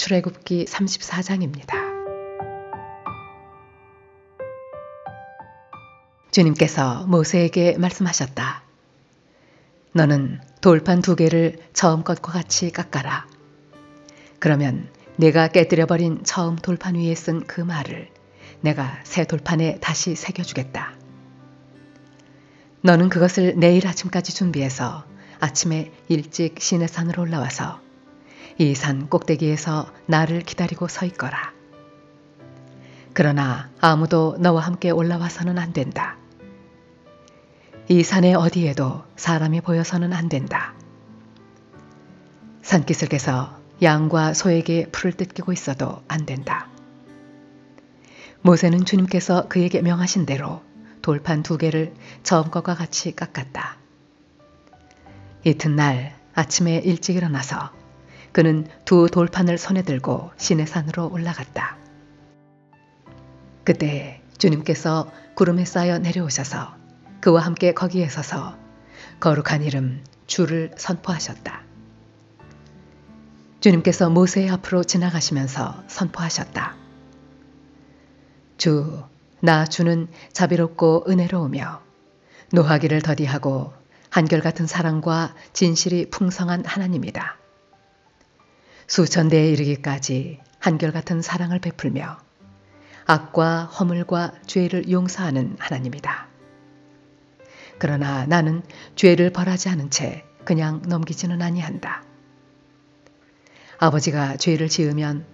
출애굽기 34장입니다. 주님께서 모세에게 말씀하셨다. 너는 돌판 2개를 처음 것과 같이 깎아라. 그러면 내가 깨뜨려버린 처음 돌판 위에 쓴 그 말을 내가 새 돌판에 다시 새겨주겠다. 너는 그것을 내일 아침까지 준비해서 아침에 일찍 시내산으로 올라와서 이 산 꼭대기에서 나를 기다리고 서 있거라. 그러나 아무도 너와 함께 올라와서는 안 된다. 이 산의 어디에도 사람이 보여서는 안 된다. 산기슭에서 양과 소에게 풀을 뜯기고 있어도 안 된다. 모세는 주님께서 그에게 명하신 대로 돌판 2개를 처음 것과 같이 깎았다. 이튿날 아침에 일찍 일어나서 그는 2 돌판을 손에 들고 시내산으로 올라갔다. 그때 주님께서 구름에 쌓여 내려오셔서 그와 함께 거기에 서서 거룩한 이름 주를 선포하셨다. 주님께서 모세의 앞으로 지나가시면서 선포하셨다. 주, 나 주는 자비롭고 은혜로우며 노하기를 더디하고 한결같은 사랑과 진실이 풍성한 하나님이다. 수천 대에 이르기까지 한결같은 사랑을 베풀며 악과 허물과 죄를 용서하는 하나님이다. 그러나 나는 죄를 벌하지 않은 채 그냥 넘기지는 아니한다. 아버지가 죄를 지으면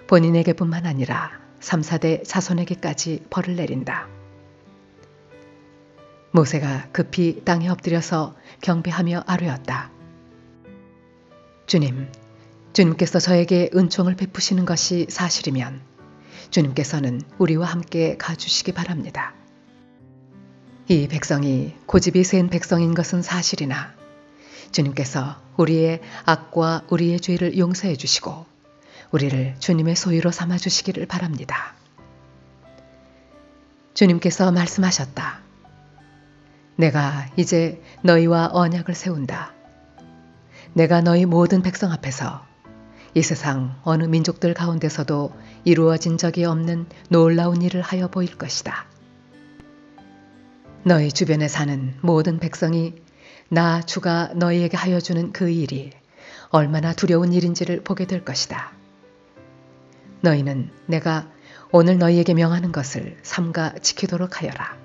본인에게뿐만 아니라 3, 4대 자손에게까지 벌을 내린다. 모세가 급히 땅에 엎드려서 경배하며 아뢰었다. 주님께서 저에게 은총을 베푸시는 것이 사실이면 주님께서는 우리와 함께 가주시기 바랍니다. 이 백성이 고집이 센 백성인 것은 사실이나 주님께서 우리의 악과 우리의 죄를 용서해 주시고 우리를 주님의 소유로 삼아 주시기를 바랍니다. 주님께서 말씀하셨다. 내가 이제 너희와 언약을 세운다. 내가 너희 모든 백성 앞에서 이 세상 어느 민족들 가운데서도 이루어진 적이 없는 놀라운 일을 하여 보일 것이다. 너희 주변에 사는 모든 백성이 나 주가 너희에게 하여 주는 그 일이 얼마나 두려운 일인지를 보게 될 것이다. 너희는 내가 오늘 너희에게 명하는 것을 삼가 지키도록 하여라.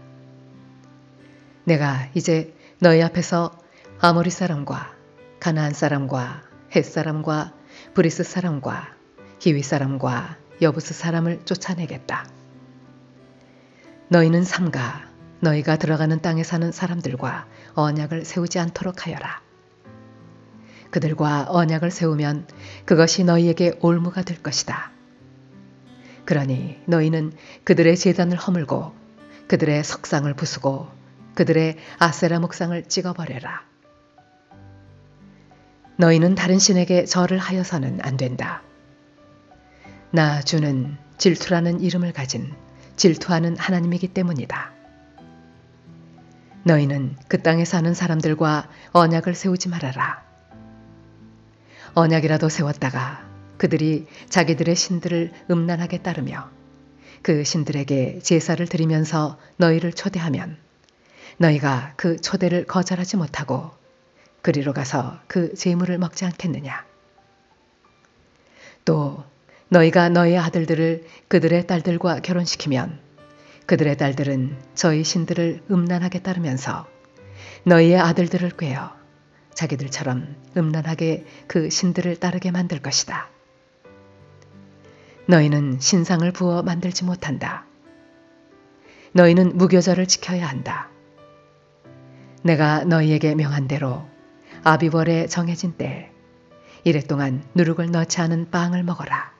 내가 이제 너희 앞에서 아모리 사람과 가나안 사람과 헷 사람과 브리스 사람과 히위 사람과 여부스 사람을 쫓아내겠다. 너희는 삼가 너희가 들어가는 땅에 사는 사람들과 언약을 세우지 않도록 하여라. 그들과 언약을 세우면 그것이 너희에게 올무가 될 것이다. 그러니 너희는 그들의 제단을 허물고 그들의 석상을 부수고 그들의 아세라 목상을 찍어버려라. 너희는 다른 신에게 절을 하여서는 안 된다. 나 주는 질투라는 이름을 가진 질투하는 하나님이기 때문이다. 너희는 그 땅에 사는 사람들과 언약을 세우지 말아라. 언약이라도 세웠다가 그들이 자기들의 신들을 음란하게 따르며 그 신들에게 제사를 드리면서 너희를 초대하면 너희가 그 초대를 거절하지 못하고 그리로 가서 그 제물을 먹지 않겠느냐. 또 너희가 너희 아들들을 그들의 딸들과 결혼시키면 그들의 딸들은 저희 신들을 음란하게 따르면서 너희의 아들들을 꾀어 자기들처럼 음란하게 그 신들을 따르게 만들 것이다. 너희는 신상을 부어 만들지 못한다. 너희는 무교절을 지켜야 한다. 내가 너희에게 명한 대로 아비월에 정해진 때에 이랫동안 누룩을 넣지 않은 빵을 먹어라.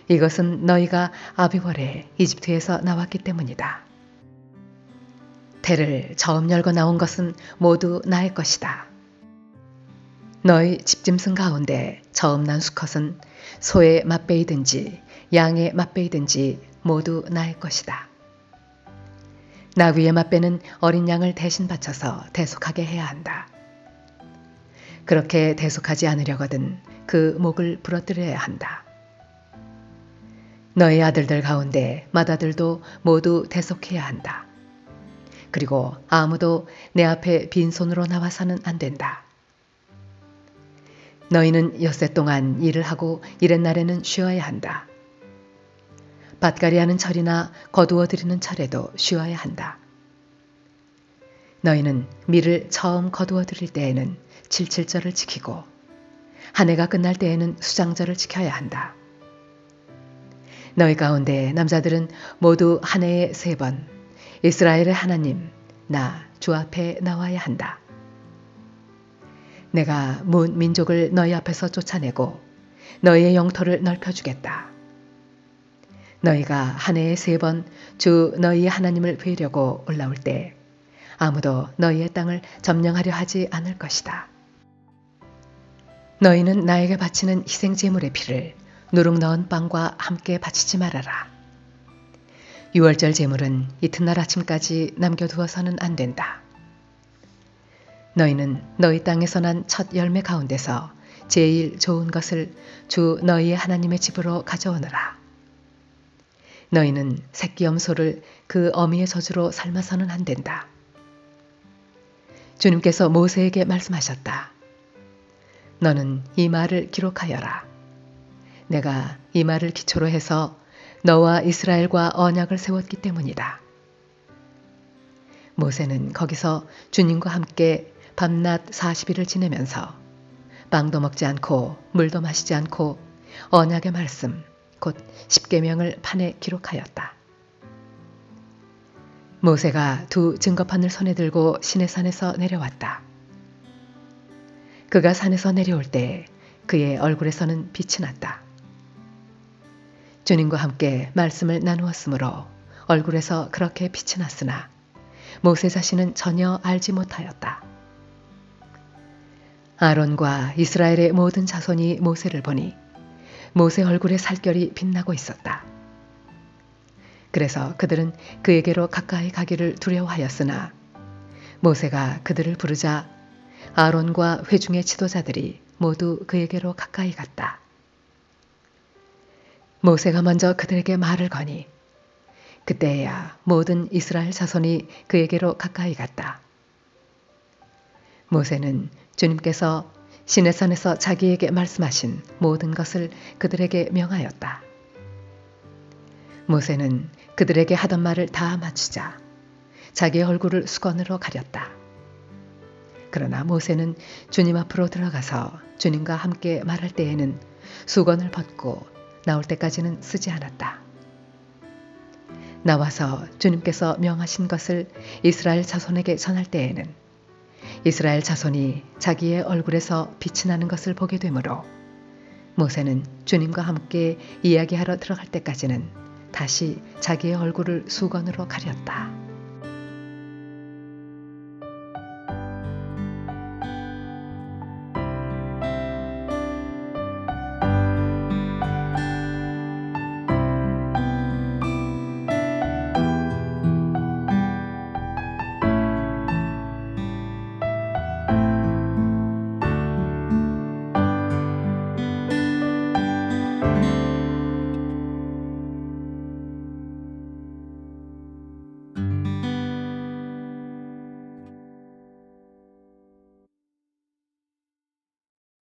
이것은 너희가 아비월에 이집트에서 나왔기 때문이다. 태를 처음 열고 나온 것은 모두 나의 것이다. 너희 집짐승 가운데 처음 난 수컷은 소의 맛배이든지 양의 맛배이든지 모두 나의 것이다. 나귀의 맛배는 어린 양을 대신 바쳐서 대속하게 해야 한다. 그렇게 대속하지 않으려거든 그 목을 부러뜨려야 한다. 너희 아들들 가운데 맏아들도 모두 대속해야 한다. 그리고 아무도 내 앞에 빈손으로 나와서는 안 된다. 너희는 엿새 동안 일을 하고 이렛날에는 쉬어야 한다. 밭갈이하는 철이나 거두어 들이는 철에도 쉬어야 한다. 너희는 밀을 처음 거두어 들일 때에는 칠칠절을 지키고 한 해가 끝날 때에는 수장절을 지켜야 한다. 너희 가운데 남자들은 모두 한 해에 3번 이스라엘의 하나님 나 주 앞에 나와야 한다. 내가 문 민족을 너희 앞에서 쫓아내고 너희의 영토를 넓혀주겠다. 너희가 한 해에 3번 주 너희의 하나님을 뵈려고 올라올 때 아무도 너희의 땅을 점령하려 하지 않을 것이다. 너희는 나에게 바치는 희생제물의 피를 누룩 넣은 빵과 함께 바치지 말아라. 유월절 제물은 이튿날 아침까지 남겨두어서는 안 된다. 너희는 너희 땅에서 난 첫 열매 가운데서 제일 좋은 것을 주 너희의 하나님의 집으로 가져오너라. 너희는 새끼 염소를 그 어미의 젖으로 삶아서는 안 된다. 주님께서 모세에게 말씀하셨다. 너는 이 말을 기록하여라. 내가 이 말을 기초로 해서 너와 이스라엘과 언약을 세웠기 때문이다. 모세는 거기서 주님과 함께 밤낮 40일을 지내면서 빵도 먹지 않고 물도 마시지 않고 언약의 말씀 곧 십계명을 판에 기록하였다. 모세가 2 증거판을 손에 들고 시내산에서 내려왔다. 그가 산에서 내려올 때 그의 얼굴에서는 빛이 났다. 주님과 함께 말씀을 나누었으므로 얼굴에서 그렇게 빛이 났으나 모세 자신은 전혀 알지 못하였다. 아론과 이스라엘의 모든 자손이 모세를 보니 모세 얼굴의 살결이 빛나고 있었다. 그래서 그들은 그에게로 가까이 가기를 두려워하였으나 모세가 그들을 부르자 아론과 회중의 지도자들이 모두 그에게로 가까이 갔다. 모세가 먼저 그들에게 말을 거니 그때야 모든 이스라엘 자손이 그에게로 가까이 갔다. 모세는 주님께서 시내산에서 자기에게 말씀하신 모든 것을 그들에게 명하였다. 모세는 그들에게 하던 말을 다 마치자 자기의 얼굴을 수건으로 가렸다. 그러나 모세는 주님 앞으로 들어가서 주님과 함께 말할 때에는 수건을 벗고 나올 때까지는 쓰지 않았다. 나와서 주님께서 명하신 것을 이스라엘 자손에게 전할 때에는 이스라엘 자손이 자기의 얼굴에서 빛이 나는 것을 보게 되므로 모세는 주님과 함께 이야기하러 들어갈 때까지는 다시 자기의 얼굴을 수건으로 가렸다.